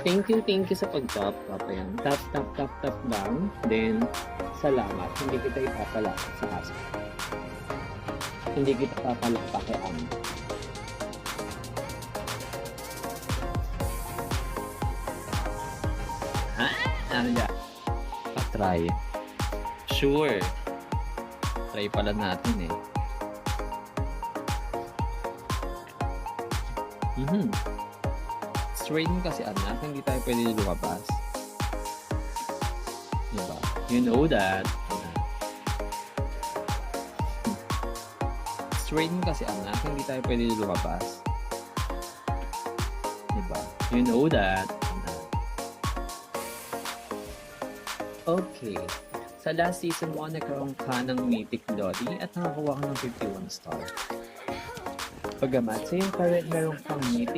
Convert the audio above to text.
Thank you sa pag-tap. Ayan. Tap, tap, tap, tap lang. Then, salamat. Hindi kita ipapalakpak sa aso. Hindi kita papalakpakian. Ano yan? Try. Sure. Try pala natin eh. Straight mo kasi anak, hindi tayo pwede lumabas. Diba? You know that. Straight mo kasi anak, hindi tayo pwede lumabas. Diba? You know that. Okay. Sa last season mo, nagkaroon ka ng Mythic Lolly at nakakuha ka ng 51 star. Pagamat sa yung current meron kang Mythic